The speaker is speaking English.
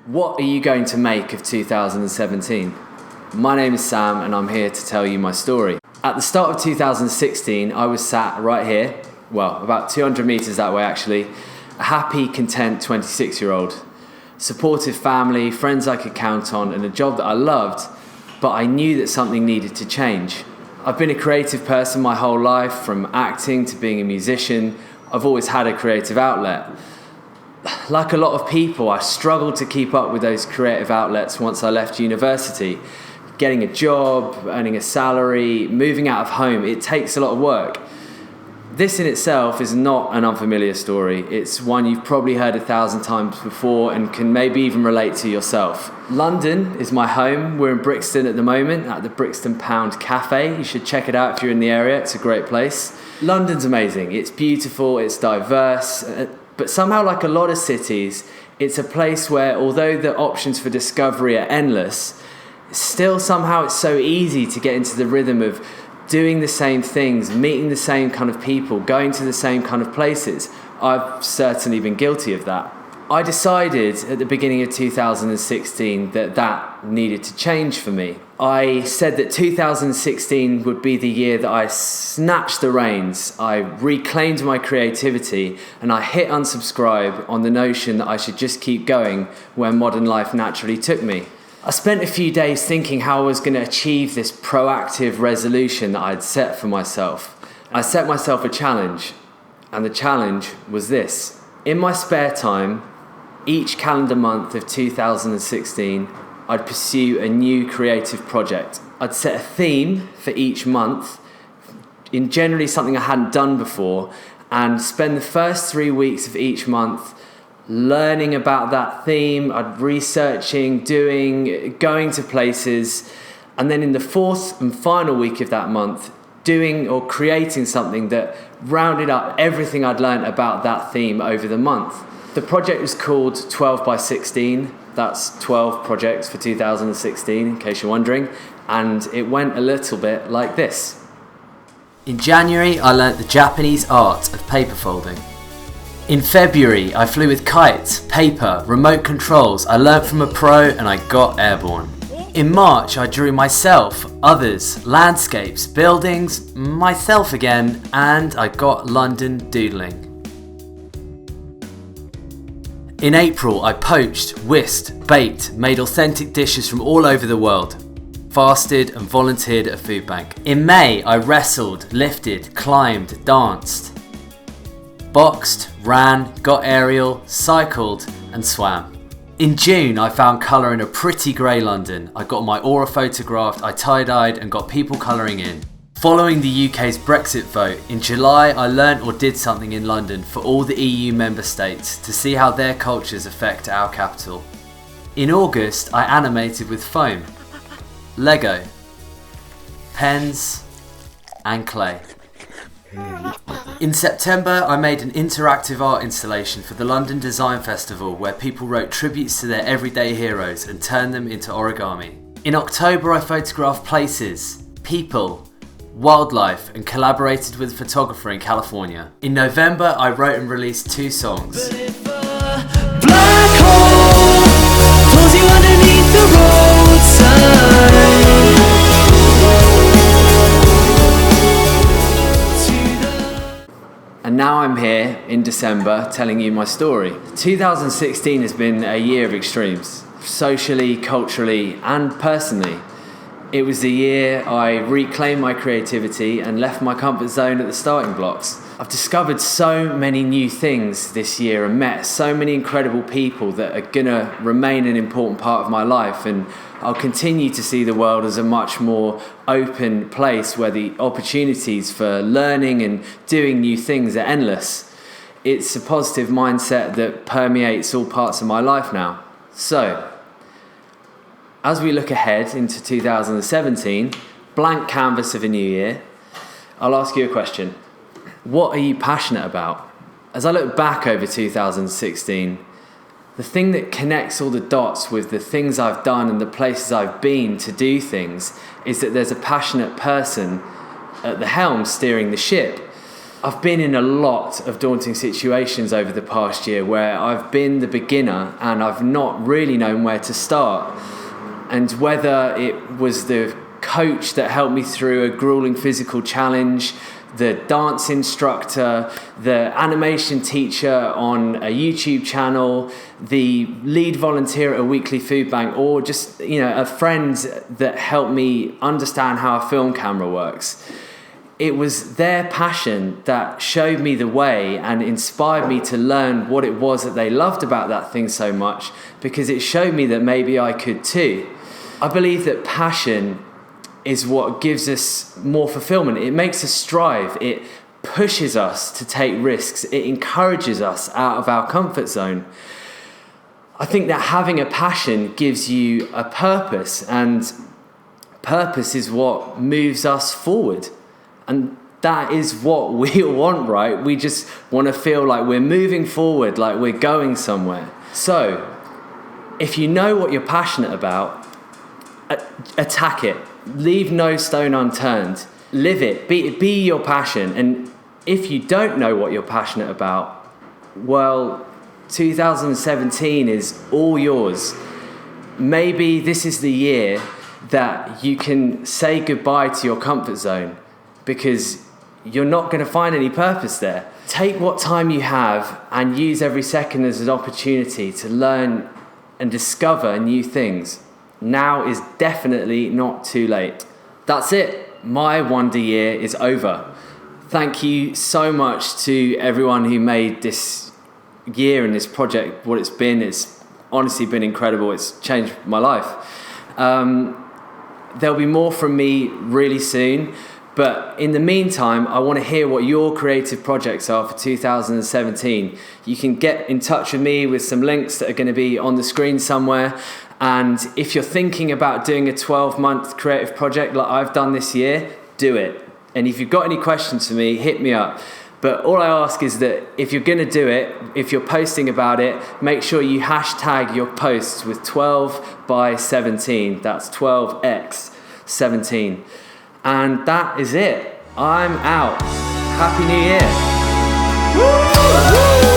What are you going to make of 2017? My name is Sam and I'm here to tell you my story. At the start of 2016, I was sat right here, well, about 200 metres that way actually, a happy, content 26-year-old. Supportive family, friends I could count on, and a job that I loved, but I knew that something needed to change. I've been a creative person my whole life, from acting to being a musician. I've always had a creative outlet. Like a lot of people, I struggled to keep up with those creative outlets once I left university. Getting a job, earning a salary, moving out of home, it takes a lot of work. This in itself is not an unfamiliar story. It's one you've probably heard 1,000 times before and can maybe even relate to yourself. London is my home. We're in Brixton at the moment at the Brixton Pound Cafe. You should check it out if you're in the area. It's a great place. London's amazing. It's beautiful, it's diverse, but somehow, like a lot of cities, it's a place where, although the options for discovery are endless, still somehow it's so easy to get into the rhythm of doing the same things, meeting the same kind of people, going to the same kind of places. I've certainly been guilty of that. I decided at the beginning of 2016 that needed to change for me. I said that 2016 would be the year that I snatched the reins, I reclaimed my creativity, and I hit unsubscribe on the notion that I should just keep going where modern life naturally took me. I spent a few days thinking how I was going to achieve this proactive resolution that I'd set for myself. I set myself a challenge, and the challenge was this. In my spare time, each calendar month of 2016, I'd pursue a new creative project. I'd set a theme for each month, in generally something I hadn't done before, and spend the first 3 weeks of each month learning about that theme. I'd researching, going to places, and then in the fourth and final week of that month, doing or creating something that rounded up everything I'd learned about that theme over the month. The project was called 12 by 16. That's 12 projects for 2016, in case you're wondering. And it went a little bit like this. In January, I learnt the Japanese art of paper folding. In February, I flew with kites, paper, remote controls. I learnt from a pro and I got airborne. In March, I drew myself, others, landscapes, buildings, myself again, and I got London doodling. In April, I poached, whisked, baked, made authentic dishes from all over the world, fasted and volunteered at a food bank. In May, I wrestled, lifted, climbed, danced, boxed, ran, got aerial, cycled and swam. In June, I found colour in a pretty grey London. I got my aura photographed, I tie-dyed and got people colouring in. Following the UK's Brexit vote, in July I learnt or did something in London for all the EU member states to see how their cultures affect our capital. In August, I animated with foam, Lego, pens and clay. In September, I made an interactive art installation for the London Design Festival where people wrote tributes to their everyday heroes and turned them into origami. In October, I photographed places, people, wildlife and collaborated with a photographer in California. In November, I wrote and released 2 songs. But if a black hole pulls you underneath the roadside And now I'm here in December telling you my story. 2016 has been a year of extremes, socially, culturally and personally. It was the year I reclaimed my creativity and left my comfort zone at the starting blocks. I've discovered so many new things this year and met so many incredible people that are gonna remain an important part of my life, and I'll continue to see the world as a much more open place where the opportunities for learning and doing new things are endless. It's a positive mindset that permeates all parts of my life now. So, as we look ahead into 2017, blank canvas of a new year, I'll ask you a question. What are you passionate about? As I look back over 2016, the thing that connects all the dots with the things I've done and the places I've been to do things is that there's a passionate person at the helm steering the ship. I've been in a lot of daunting situations over the past year where I've been the beginner and I've not really known where to start. And whether it was the coach that helped me through a grueling physical challenge, the dance instructor, the animation teacher on a YouTube channel, the lead volunteer at a weekly food bank, or just, a friend that helped me understand how a film camera works. It was their passion that showed me the way and inspired me to learn what it was that they loved about that thing so much, because it showed me that maybe I could too. I believe that passion is what gives us more fulfillment. It makes us strive. It pushes us to take risks. It encourages us out of our comfort zone. I think that having a passion gives you a purpose, and purpose is what moves us forward. And that is what we want, right? We just want to feel like we're moving forward, like we're going somewhere. So, if you know what you're passionate about, attack it. Leave no stone unturned. Live it. Be your passion. And if you don't know what you're passionate about, well, 2017 is all yours. Maybe this is the year that you can say goodbye to your comfort zone, because you're not going to find any purpose there. Take what time you have and use every second as an opportunity to learn and discover new things. Now is definitely not too late. That's it. My wonder year is over. Thank you so much to everyone who made this year and this project what it's been. It's honestly been incredible. It's changed my life. There'll be more from me really soon. But in the meantime, I want to hear what your creative projects are for 2017. You can get in touch with me with some links that are going to be on the screen somewhere. And if you're thinking about doing a 12-month creative project like I've done this year, do it. And if you've got any questions for me, hit me up. But all I ask is that if you're going to do it, if you're posting about it, make sure you hashtag your posts with 12x17. That's 12x17. And that is it. I'm out. Happy New Year. Woo!